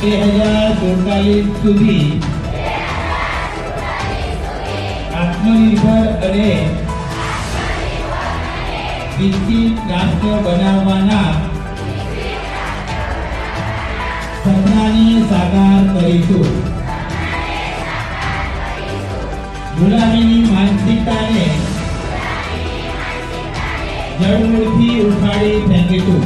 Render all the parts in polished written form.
2047 સુધી આત્મનિર્ભર અને વિકસિત રાષ્ટ્ર બનાવવાના સપનાને સાકાર કરીશું. ગુલામીની માનસિકતાને જડમૂળથી ઉખાડી ફેંકીશું.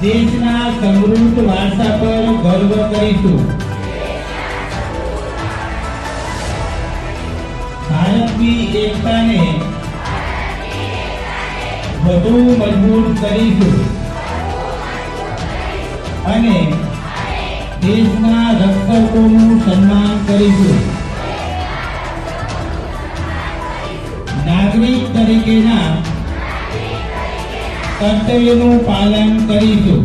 દેશના સમૃદ્ધ વારસા પર ગર્વ કરીશું. ભારતની એકતાને વધુ મજબૂત કરીશું અને દેશના રક્ષકોનું સન્માન કરીશું. નાગરિક તરીકેના કર્તવ્યનું પાલન કરીશું.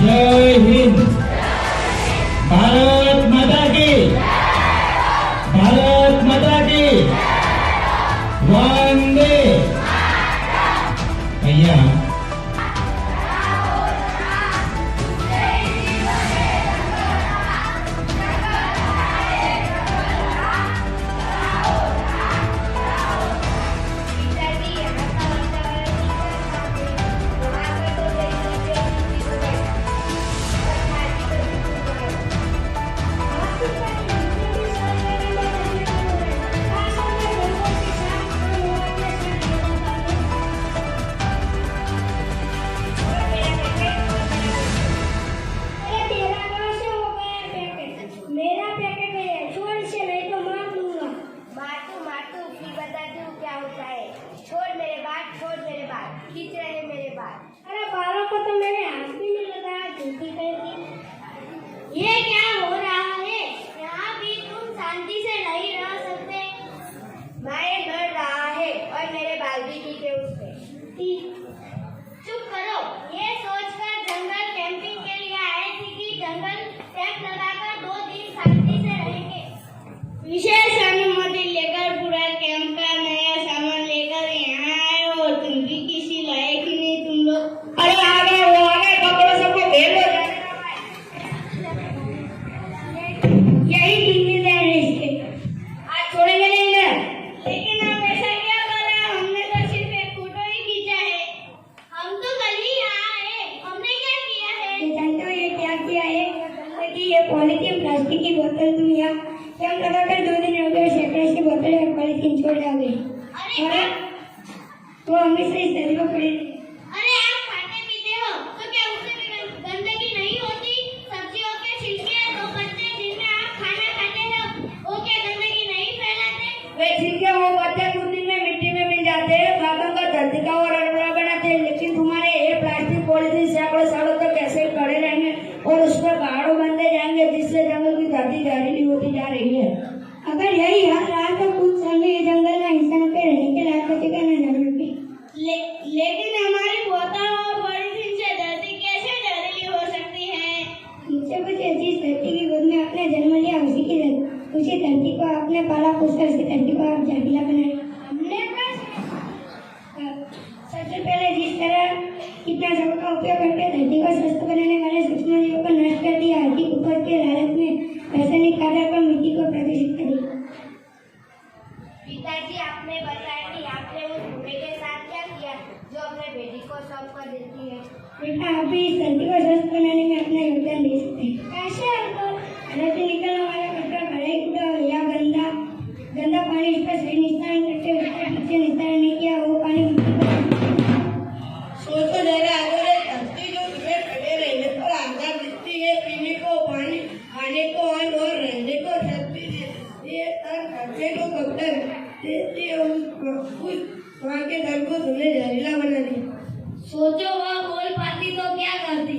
જય હિન્દ. ભારત માતા કી. ભારત માતા કી. વંદે. અહીંયા खींच रहे मेरे बाल। अरे बालों को तो मैंने हाथ भी नहीं लगाया, झूठी कहती। ये क्या हो रहा है? यहाँ भी तुम शांति से नहीं रह सकते। मैं डर रहा है और मेरे बाल भी खींचे उससे। चुप करो। ये सोचकर जंगल कैंपिंग के लिए आए थे कि जंगल कैंप लगाकर 2 दिन शांति से रहेंगे। विशेष अनुमति लेकर पूरा कैंप का नया सामान लेकर यहाँ आए हो। तुम भी किसी लायक ही नहीं तुम लोग। अरे आगे वो आगे कपड़ों सबको भेज दो। यही जिम्मेदार है इसके। आज छोड़ेंगे नहीं ना। लेकिन आप ऐसा क्या कर रहे हो? हमने तो सिर्फ एक फोटो ही खींचा है। हम तो कल ही यहाँ आए। हमने क्या किया है? जानते हो ये क्या किया है? कि ये पॉलीथीन प्लास्टिक की बोतल तुम यहाँ कैंप लगाकर 2 दिन हो गए। सैकड़ों की बोतलें और पॉलीथीन छोड़ जाओगे। अरे तो हमेशा इस नदी को पड़े। अरे आप खाते पीते हो तो क्या उससे भी गंदगी नहीं होती? सब्जियों के छिलके तो पत्ते जिनमें आप खाना खाते हो वो क्या गंदगी नहीं फैलाते? वे छिलके वो पत्ते कुछ दिन में मिट्टी में मिल जाते हैं, बातों का धरतीका और अड़बड़ा बनाते हैं। लेकिन तुम्हारे ये प्लास्टिक पॉलीथीन सैकड़ों सालों तक ऐसे ही पड़े रहेंगे और उस पर पहाड़ों बनते जाएंगे, जिससे जंगल की धरती जहरीली होती जा रही है। अगर यही हाल रहा तो कुछ समय जंगल में इंसानों के रहने के लायक बचेगा न जरूर भी। लेकिन हमारी बोतल और पॉलीथीन से धरती कैसे जहरीली हो सकती है? मुझसे कुछ जिस धरती की गोद में आपने जन्म लिया उसी धरती को आपने पाला पोसा, उसी धरती को आप जहरीला बनाया। हमने सबसे पहले जिस तरह कीटनाशकों का उपयोग करके धरती को स्वस्थ बनाने वाले सूक्ष्म जीवों को नष्ट कर दिया, अधिक उपज के लालच में रासायनिक खादों पर मिट्टी को प्रदूषित कर दिया। पिताजी आपने बताया कि आपने उस बूढ़े के साथ क्या किया जो अपने बेटी को सौंप कर देती है। बेटा आप भी इस धरती को स्वस्थ बनाने में अपना योगदान दे सकते हैं। कैसे अंकल? घर से निकलने वाला कचरा घड़े कूड़ा या गंदा पानी इस पर सही निस्तारण करके उसका पीछे निस्तारण नहीं किया, वो पानी सोचो जरा। अगर धरती जो तुम्हें खड़े रहने पर आजाद दिखती है, पीने को पानी, खाने को अन्न और रहने को छत भी देती है, तब खर्चे को कब तक देती है? उस वहाँ के धन को तुमने जहरीला बना दिया। सोचो वह बोल पाती तो क्या करती?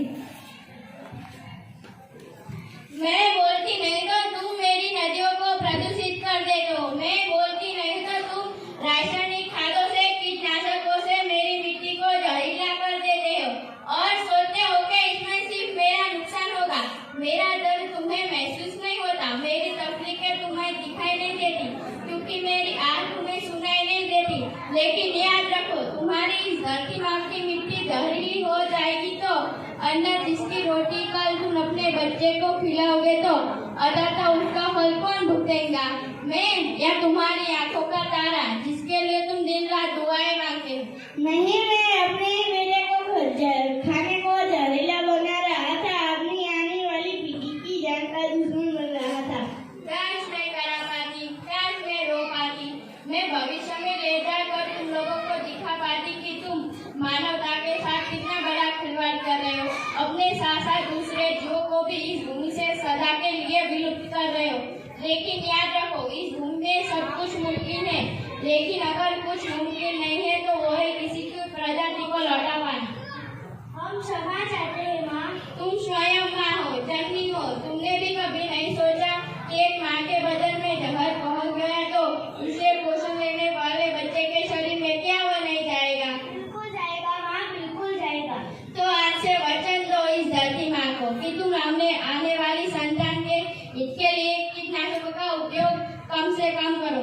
मैं बोलती नहीं तो तुम मेरी नदियों को प्रदूषित कर देते हो। मैं बोलती नहीं तो तुम रासायनिक खादों जहरीली हो जाएगी तो अन्न जिसकी रोटी कल तुम अपने बच्चे को खिलाओगे तो अतः उसका फल कौन भुगतेगा, मैं या तुम्हारी आंखों का तारा जिसके लिए तुम दिन रात दुआएं मांगते हो? नहीं, मैं अपने ही बेटे को खाने को जहरीला बना रहा था, अपनी आने वाली पीढ़ी की जान का दुश्मन बन रहा था। काश मैं करा पाती, काश मैं रो पाती, मैं भविष्य में ले जाकर तुम लोगों को दिखा पाती कि तुम मानवता के साथ कितना बड़ा खिलवाड़ कर रहे हो, अपने साथ साथ दूसरे जीवों को भी इस भूमि से सदा के लिए विलुप्त कर रहे हो। लेकिन याद रखो, इस भूमि में सब कुछ मुमकिन है, लेकिन अगर कुछ मुमकिन नहीं है तो वो है किसी की प्रजाति को लौटाना। हम क्षमा चाहते हैं माँ, तुम स्वयं माँ हो, जननी हो, तुमने भी कभी नहीं सोचा कि एक माँ के बदन में जहर पहुंच गया तो उसे पोषण लेने वाले बच्चे के शरीर में क्या वो नहीं जाएगा? बिल्कुल जाएगा माँ, बिल्कुल जाएगा। तो आज से वचन दो इस धरती माँ को कि तुम हमने आने वाली संतान के हित के लिए कीटनाशकों का उपयोग कम से कम करो।